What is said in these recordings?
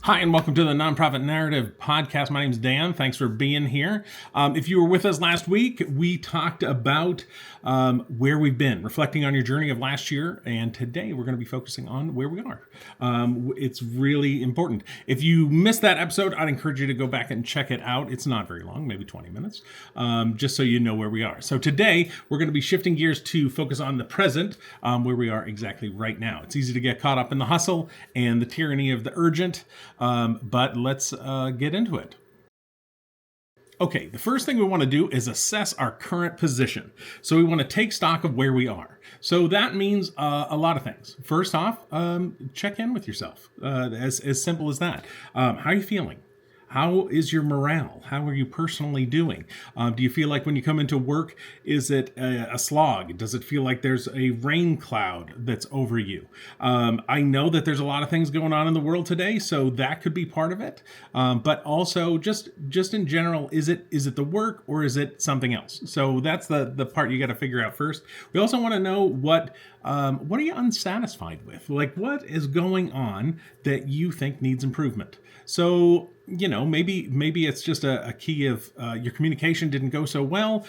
Hi, and welcome to the Nonprofit Narrative Podcast. My name is Dan. Thanks for being here. If you were with us last week, we talked about where we've been, reflecting on your journey of last year. And today we're going to be focusing on where we are. It's really important. If you missed that episode, I'd encourage you to go back and check it out. It's not very long, maybe 20 minutes, just so you know where we are. So today we're going to be shifting gears to focus on the present, where we are exactly right now. It's easy to get caught up in the hustle and the tyranny of the urgent. But let's get into it. Okay, the first thing we want to do is assess our current position. So we want to take stock of where we are. So that means a lot of things. First off, check in with yourself. As simple as that. How are you feeling? How is your morale? How are you personally doing? Do you feel like when you come into work, is it a slog? Does it feel like there's a rain cloud that's over you? I know that there's a lot of things going on in the world today, so that could be part of it. But also, just in general, is it the work or is it something else? So that's the part you got to figure out first. We also want to know what are you unsatisfied with? Like, what is going on that you think needs improvement? So, maybe it's just a key of your communication didn't go so well.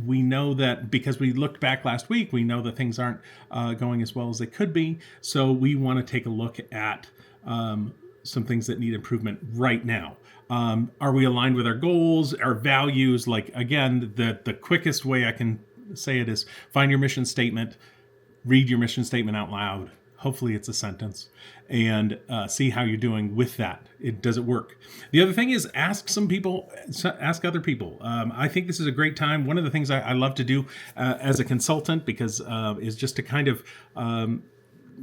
We know that because we looked back last week, we know that things aren't going as well as they could be. So we want to take a look at some things that need improvement right now. Are we aligned with our goals, our values? Like, again, the quickest way I can say it is find your mission statement, read your mission statement out loud. Hopefully it's a sentence, and see how you're doing with that. Does it work? The other thing is ask other people. I think this is a great time. One of the things I love to do as a consultant, because is just to kind of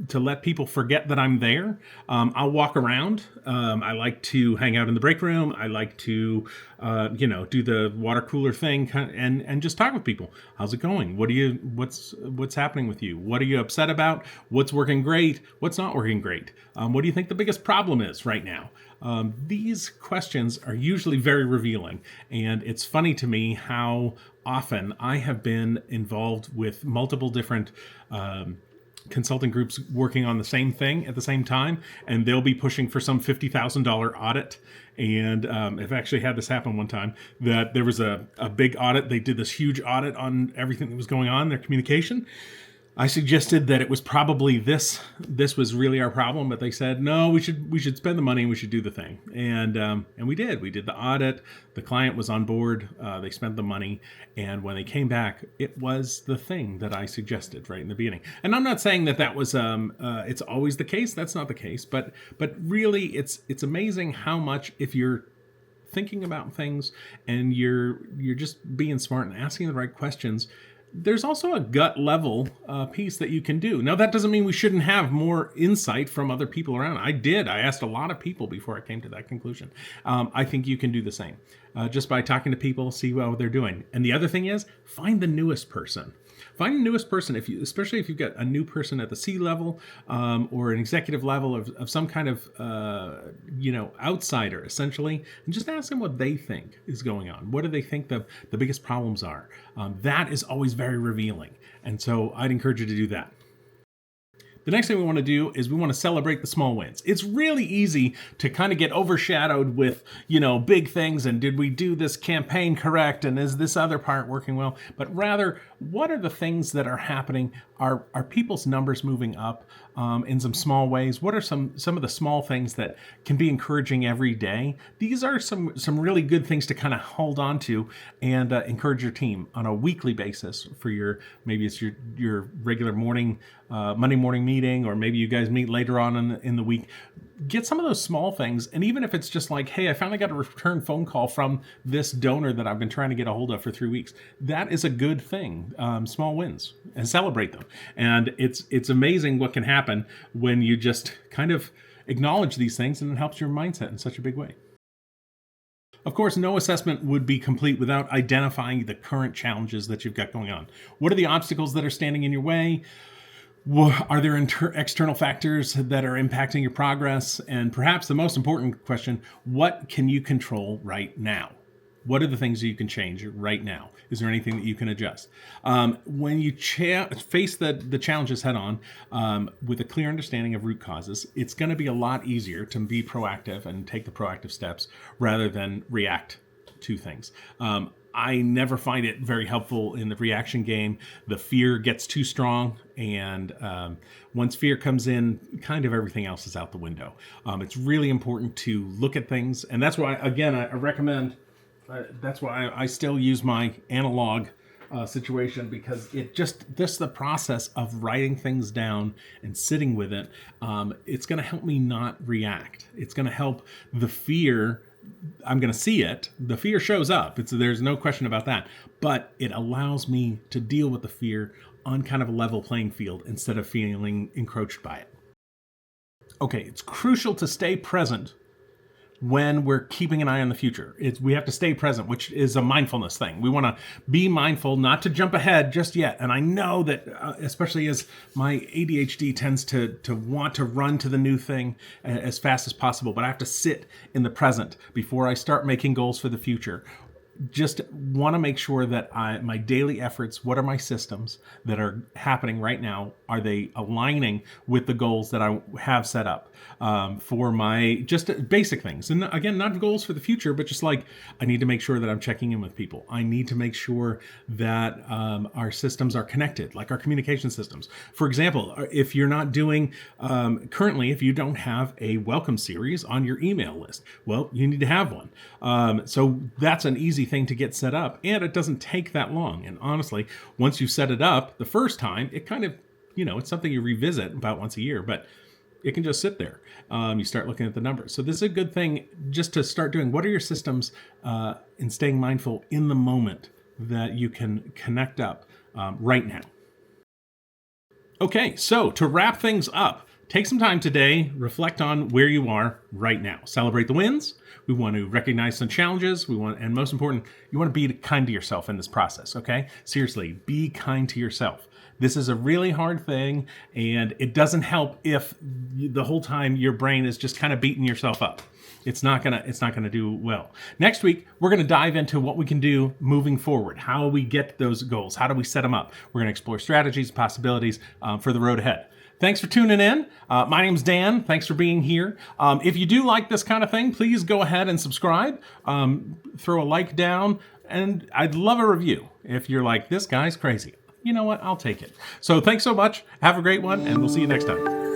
to let people forget that I'm there. I'll walk around. I like to hang out in the break room. I like to, do the water cooler thing and just talk with people. How's it going? What's happening with you? What are you upset about? What's working great? What's not working great? What do you think the biggest problem is right now? These questions are usually very revealing, and it's funny to me how often I have been involved with multiple different consulting groups working on the same thing at the same time, and they'll be pushing for some $50,000 audit. And I've actually had this happen one time, that there was a big audit. They did this huge audit on everything that was going on, their communication. I suggested that it was probably this was really our problem, but they said, no, we should spend the money and we should do the thing. And we did the audit. The client was on board. They spent the money. And when they came back, it was the thing that I suggested right in the beginning. And I'm not saying that was, it's always the case. That's not the case, but really it's amazing how much, if you're thinking about things and you're just being smart and asking the right questions, there's also a gut level piece that you can do. Now, that doesn't mean we shouldn't have more insight from other people around. I asked a lot of people before I came to that conclusion. I think you can do the same. Just by talking to people, see how they're doing. And the other thing is, find the newest person. Find the newest person, especially if you've got a new person at the C level or an executive level of some kind of outsider, essentially, and just ask them what they think is going on. What do they think the biggest problems are? That is always very revealing, and so I'd encourage you to do that. The next thing we want to do is we want to celebrate the small wins. It's really easy to kind of get overshadowed with, big things and did we do this campaign correct and is this other part working well? But rather, what are the things that are happening? Are people's numbers moving up in some small ways? What are some of the small things that can be encouraging every day? These are some really good things to kind of hold on to and encourage your team on a weekly basis for maybe it's your regular morning, Monday morning meeting, or maybe you guys meet later on in the week. Get some of those small things, and even if it's just like, hey, I finally got a return phone call from this donor that I've been trying to get a hold of for 3 weeks. That is a good thing. Small wins, and celebrate them. And it's amazing what can happen when you just kind of acknowledge these things, and it helps your mindset in such a big way. Of course, no assessment would be complete without identifying the current challenges that you've got going on. What are the obstacles that are standing in your way? Are there external factors that are impacting your progress? And perhaps the most important question, what can you control right now? What are the things that you can change right now? Is there anything that you can adjust? When you face the challenges head on with a clear understanding of root causes, it's going to be a lot easier to be proactive and take the proactive steps rather than react to things. I never find it very helpful in the reaction game. The fear gets too strong, and once fear comes in, kind of everything else is out the window. It's really important to look at things, and that's why, again, I recommend. That's why I still use my analog situation, because this the process of writing things down and sitting with it. It's going to help me not react. It's going to help the fear. I'm going to see it. The fear shows up. There's no question about that. But it allows me to deal with the fear on kind of a level playing field instead of feeling encroached by it. Okay, it's crucial to stay present when we're keeping an eye on the future. We have to stay present, which is a mindfulness thing. We want to be mindful, not to jump ahead just yet. And I know that, especially as my ADHD tends to want to run to the new thing as fast as possible, but I have to sit in the present before I start making goals for the future. Just want to make sure that my daily efforts, what are my systems that are happening right now? Are they aligning with the goals that I have set up for my just basic things? And again, not goals for the future, but just like I need to make sure that I'm checking in with people. I need to make sure that our systems are connected, like our communication systems. For example, if you're not doing currently, if you don't have a welcome series on your email list, well, you need to have one. So that's an easy thing to get set up, and it doesn't take that long. And honestly, once you set it up the first time, it kind of, it's something you revisit about once a year, but it can just sit there. You start looking at the numbers. So this is a good thing just to start doing. What are your systems in staying mindful in the moment that you can connect up right now? Okay, so to wrap things up, take some time today, reflect on where you are right now. Celebrate the wins. We want to recognize some challenges. And most important, you want to be kind to yourself in this process, okay? Seriously, be kind to yourself. This is a really hard thing, and it doesn't help if the whole time your brain is just kind of beating yourself up. It's not gonna do well. Next week, we're gonna dive into what we can do moving forward, how we get those goals, how do we set them up. We're gonna explore strategies, possibilities for the road ahead. Thanks for tuning in. My name's Dan. Thanks for being here. If you do like this kind of thing, please go ahead and subscribe. Throw a like down, and I'd love a review. If you're like, this guy's crazy, you know what? I'll take it. So thanks so much. Have a great one, and we'll see you next time.